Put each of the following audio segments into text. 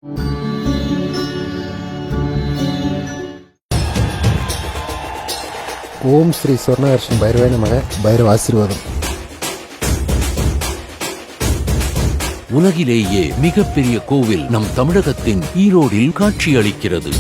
ஓம் ஸ்ரீ சொர்ணகர்ஷன் பைரவே நமக. பைரவ ஆசீர்வாதம். உலகிலேயே மிகப்பெரிய கோவில் நம் தமிழகத்தின் ஈரோடில் காட்சியளிக்கிறது.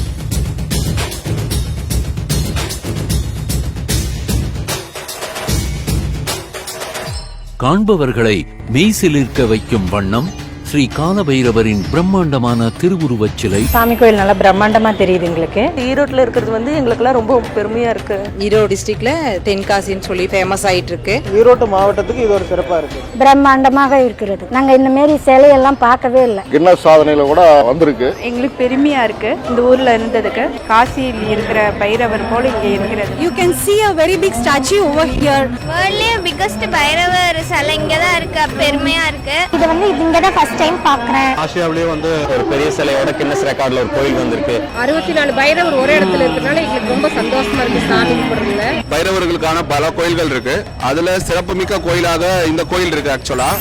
காண்பவர்களை மெய்சிலிர்க்க வைக்கும் வண்ணம் ஸ்ரீ காலபைரவரின் பிரம்மாண்டமான திருவுருவச் சிலை. சாமி கோயில் நல்லா பிரம்மாண்டமா தெரியுது எங்களுக்கு. ஈரோட்ல இருக்கிறது வந்து எங்களுக்கெல்லாம் ரொம்ப பெருமையா இருக்கு. ஈரோடு டிஸ்ட்ரிக்ட்ல தென்காசின்னு சொல்லி ஃபேமஸ் ஆயிட்டு இருக்கு. ஈரோடு மாவட்டத்துக்கு இது ஒரு சிறப்பா இருக்கு. பிரம்மாண்டமாக இருக்கிறது. நாங்க இந்த மாதிரி சிலையெல்லாம் பார்க்கவே இல்லை. கின்னஸ் சாதனையில கூட வந்திருக்கு. எங்களுக்கு பெருமையா இருக்கு இந்த ஊர்ல இருந்ததுக்கு. காசியில் இருக்கிற பைரவர் போல இங்க இருக்கிறது. You can see a very big statue over here. வேர்ல்ட்லயே பிகெஸ்ட் பைரவர் சிலை இங்க தான் இருக்கு. பெருமையா இருக்கு. இது வந்து இங்க தான் ஃபர்ஸ்ட் டைம் பார்க்கறேன். ஆசியாவிலேயே வந்து ஒரு பெரிய சிலையோட கின்னஸ் ரெக்கார்ட்ல ஒரு கோயில் வந்திருக்கு. 64 பைரவர் ஒரே இடத்துல இருக்கனால எங்களுக்கு ரொம்ப சந்தோஷமா இருக்கு சாமி கும்பிடுறதுல. பைரவர்களுக்கான பல கோயில்கள் இருக்கு. அதுல சிறப்புமிக்க கோயிலாக இந்த கோயில் இருக்கு. ஆக்சுவலா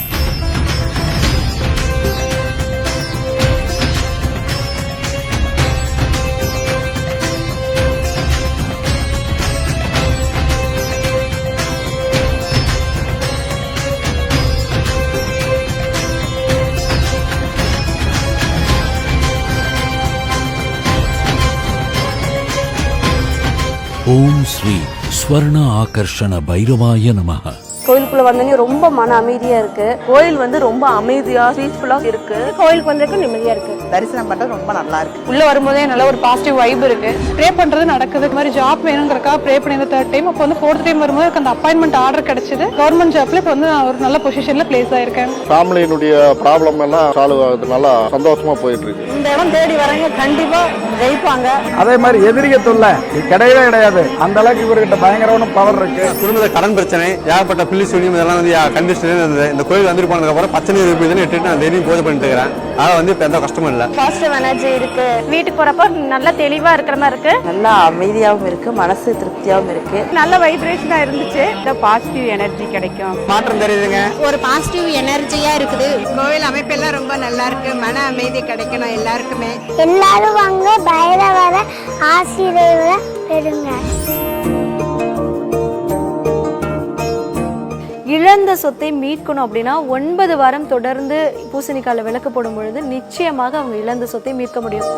ஓம் ஸ்ரீ ஸ்வர்ண ஆகர்ஷண பைரவாய நமஹ. கோயிலுக்குள்ள வந்தோடனே ரொம்ப மன அமைதியா இருக்கு. கோயில் வந்து ரொம்ப அமைதியா பீஸ்ஃபுல்லா இருக்கு. கோயிலுக்கு வந்திருக்கு நிம்மதியா இருக்கு. தரிசனம் பண்றது ரொம்ப நல்லா இருக்கு. உள்ள வரும்போதே நல்ல ஒரு பாசிட்டிவ் வைப் இருக்கு. ப்ரே பண்றது நடக்குது. இந்த மாதிரி ஜாப் வேணுங்கிறக்கா ப்ரே பண்ணி 3rd டைம். அப்போ வந்து 4th டைம் வரும்போது அந்த அப்பாயின்மெண்ட் ஆர்டர் கிடைச்சது. கவர்மெண்ட் ஜாப்ல இப்போ வந்து நான் ஒரு நல்ல பொசிஷன்ல பிளேஸ் ஆயிருக்கேன். ஃபேமிலியினுடைய ப்ராப்ளம் எல்லாம் சால்வ் ஆகுது. நல்லா சந்தோஷமா போயிட்டு இருக்கு. இந்த இடம் தேடி வரவங்க கண்டிப்பா ஜெயிப்பாங்க. அதே மாதிரி எதிரிக தொல்லை கிடையவே கிடையாது. அந்த அளவுக்கு இவர்கிட்ட பயங்கரமான பவர் இருக்கு. குடும்பத்துல கடன் பிரச்சனை, ஏகப்பட்ட பில்லி சொல்லி இதெல்லாம் வந்து கண்டிஷன் இருந்தது. இந்த கோயில் வந்துட்டு போனதுக்கு அப்புறம் பச்சனை இருப்பதுன்னு இட்டுட்டு நான் டெய்லியும் பூஜை பண்ணிட்டு இருக்கிறேன். அதான் வந்து இப்ப எந்த கஷ்டமும் இல்ல. பாசிட்டிவ் எனர்ஜி இருக்கு. வீட்டுக்கு போறப்ப நல்லா தெளிவா இருக்கிற மாதிரி இருக்கு. நல்லா அமைதியாவும் இருக்கு. மனசு திருப்தியாவும் இருக்கு. நல்ல வைப்ரேஷனா இருந்துச்சு. இந்த பாசிட்டிவ் எனர்ஜி கிடைக்கும். மாற்றம் தெரியுதுங்க. ஒரு பாசிட்டிவ் எனர்ஜியா இருக்குது. கோயில் அமைப்பெல்லாம் ரொம்ப நல்லா இருக்கு. மன அமைதி கிடைக்கணும் எல்லாருக்குமே. எல்லாரும் வாங்க பைரவர ஆசீர்வாதம் பெறுங்க. இழந்த சொத்தை மீட்கணும் அப்படின்னா 9 வாரம் தொடர்ந்து பூசணிக்கால விளக்கு போடும் பொழுது நிச்சயமாக அவங்க இழந்த சொத்தை மீட்க முடியும்.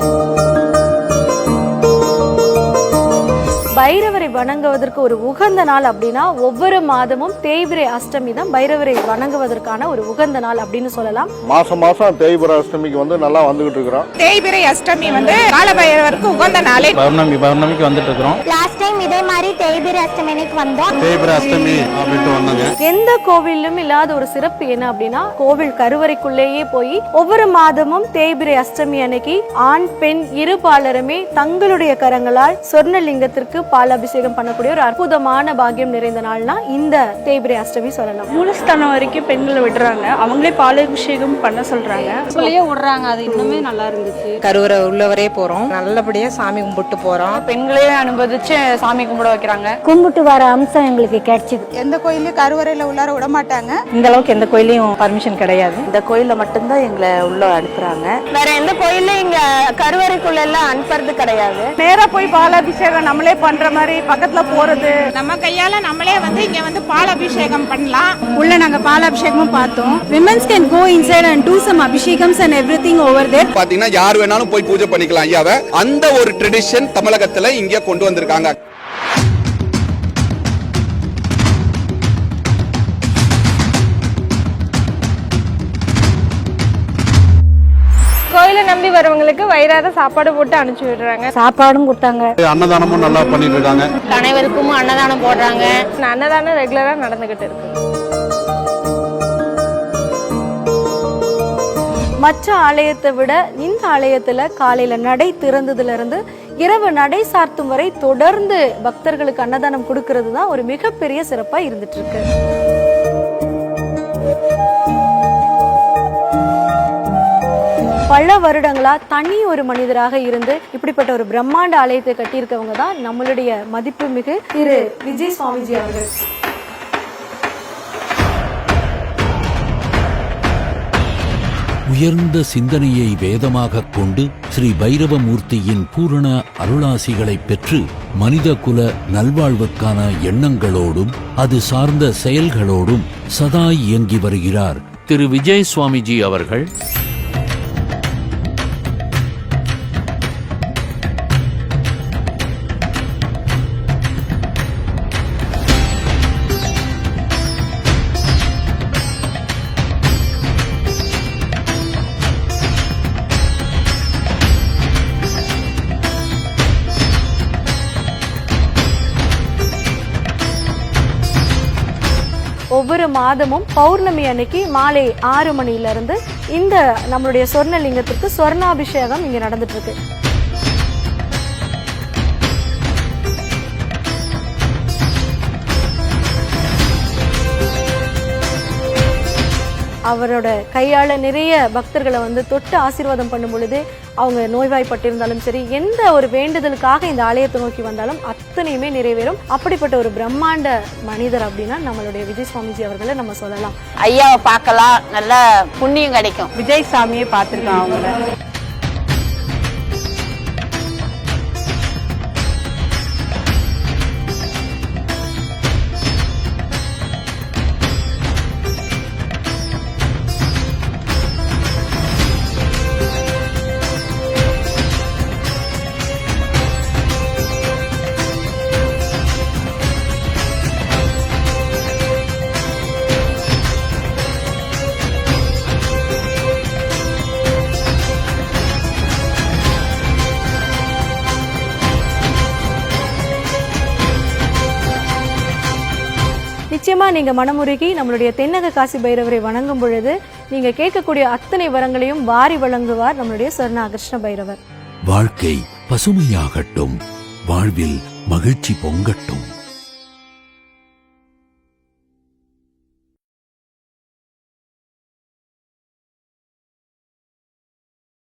பைரவரை வணங்குவதற்கு ஒரு உகந்த நாள் அப்படின்னா ஒவ்வொரு மாதமும் தேய்பிரை அஷ்டமி தான் பைரவரை வணங்குவதற்கான ஒரு உகந்த நாள் அப்படின்னு சொல்லலாம். மாசம் மாசம் தேய்பிரை அஷ்டமிக்கு வந்து நல்லா வந்துகிட்டு இருக்கிறோம். தேய்பிரை அஷ்டமி வந்து காலபைரவருக்கு உகந்த நாளே. பௌர்ணமிக்கு வந்துட்டு இருக்கிறோம். லாஸ்ட் டைம் இதே மாதிரி தேய்பிரை அஷ்டமி அன்னைக்கு வந்தோம். தேய்பிரை அஷ்டமி அப்படின்ட்டு வந்தாங்க. எந்த கோவிலும் இல்லாத ஒரு சிறப்பு என்ன அப்படின்னா கோவில் கருவறைக்குள்ளேயே போய் ஒவ்வொரு மாதமும் தேய்பிரை அஷ்டமி அன்னைக்கு ஆண் பெண் இருபாலருமே தங்களுடைய கரங்களால் சொர்ணலிங்கத்திற்கு பாலாபிஷேகம் பண்ணக்கூடிய ஒரு அற்புதமான பாக்கியம் நிறைந்த நாள்னா இந்த தேய்பிரை அஷ்டமி சொல்லலாம். மூலஸ்தானம் வரைக்கும் பெண்களை விடுறாங்க. அவங்களே பாலாபிஷேகம் பண்ண சொல்றாங்க. சொல்லியே விடுறாங்க. அது இன்னுமே நல்லா இருந்துச்சு. கருவறை உள்ளவரே போறோம். நல்லபடியா சாமி கும்பிட்டு போறோம். பெண்களே அனுபவிச்சு சாமி கும்பிட வைக்கிறாங்க. கும்பிட்டு வர அம்சம் எங்களுக்கு கிடைச்சது. எந்த கோயிலையும் கருவறையில உள்ளார விட மாட்டாங்க. இந்த அளவுக்கு எந்த கோயிலையும் பர்மிஷன் கிடையாது. இந்த கோயில்ல மட்டும்தான் எங்களை உள்ள அனுப்புறாங்க. வேற எந்த கோயிலும் இங்க கருவறைக்குள்ள எல்லாம் அனுப்புறது கிடையாது. நேரா போய் பாலாபிஷேகம் நம்மளே பண்ற மாதிரி பக்கத்துல போறது. நம்ம கையால நம்மளே வந்து இங்க வந்து பால் அபிஷேகம் பண்ணலாம். உள்ள நாங்க பால் அபிஷேகமும் பார்த்தோம். Women can go inside and do some abhishekams and everything over there. பாத்தீங்கன்னா யார் வேணாலும் போய் பூஜை பண்ணிக்கலாம் ஐயாவை. அந்த ஒரு ட்ரெடிஷன் தமிழகத்துல இங்க கொண்டு வந்திருக்காங்க. கோயிலை நம்பி வரவங்களுக்கு வயிறாத சாப்பாடு போட்டு அனுப்பிச்சு விடுறாங்க. சாப்பாடும் கொடுத்தாங்க. அன்னதானமும் நல்லா பண்ணிட்டு இருக்காங்க. அனைவருக்கும் அன்னதானம் போடுறாங்க. அன்னதானம் ரெகுலரா நடந்துகிட்டு இருக்கு. மற்ற ஆலயத்தை விட இந்த ஆலயத்துல காலையில நடை திறந்ததுல இருந்து இரவு நடை சார்த்தும் வரை தொடர்ந்து பக்தர்களுக்கு அன்னதானம் கொடுக்கறது தான் ஒரு மிகப்பெரிய சிறப்பா இருந்துட்டு இருக்கு. பல வருடங்களா தனி ஒரு மனிதராக இருந்து இப்படிப்பட்ட ஒரு பிரம்மாண்ட ஆலயத்தை கட்டியிருக்கவங்க தான் நம்மளுடைய மதிப்புமிகு திரு விஜய் சுவாமிஜி அவர்கள். உயர்ந்த சிந்தனையை வேதமாக கொண்டு ஸ்ரீ பைரவமூர்த்தியின் பூரண அருளாசிகளை பெற்று மனித குல நல்வாழ்வுக்கான எண்ணங்களோடும் அது சார்ந்த செயல்களோடும் சதா இயங்கி வருகிறார் திரு விஜய் சுவாமிஜி அவர்கள். ஒவ்வொரு மாதமும் பௌர்ணமி அன்னைக்கு மாலை 6 மணியிலிருந்து இந்த நம்மளுடைய சொர்ணலிங்கத்திற்கு சொர்ணாபிஷேகம் இங்க நடந்துட்டு இருக்கு. அவரோட கையால நிறைய பக்தர்களை தொட்டு ஆசீர்வாதம் பண்ணும் பொழுது அவங்க நோய்வாய்ப்பட்டிருந்தாலும் சரி, எந்த ஒரு வேண்டுதலுக்காக இந்த ஆலயத்தை நோக்கி வந்தாலும் அத்தனையுமே நிறைவேறும். அப்படிப்பட்ட ஒரு பிரம்மாண்ட மனிதர் அப்படின்னா நம்மளுடைய விஜய் சுவாமிஜி அவர்களை நம்ம சொல்லலாம். ஐயாவை பார்க்கலாம், நல்ல புண்ணியம் கிடைக்கும். விஜய் சாமியை பார்த்துருக்கோம் அவங்கள. நிச்சயமா நீங்க மனமுருகி நம்மளுடைய தென்னக காசி பைரவரை வணங்கும் பொழுது நீங்க கேட்கக்கூடிய அத்தனை வரங்களையும் வாரி வழங்குவார் நம்மளுடைய சொர்ண கிருஷ்ண பைரவர். வாழ்க்கை பசுமையாகட்டும், வாழ்வில் மகிழ்ச்சி பொங்கட்டும்.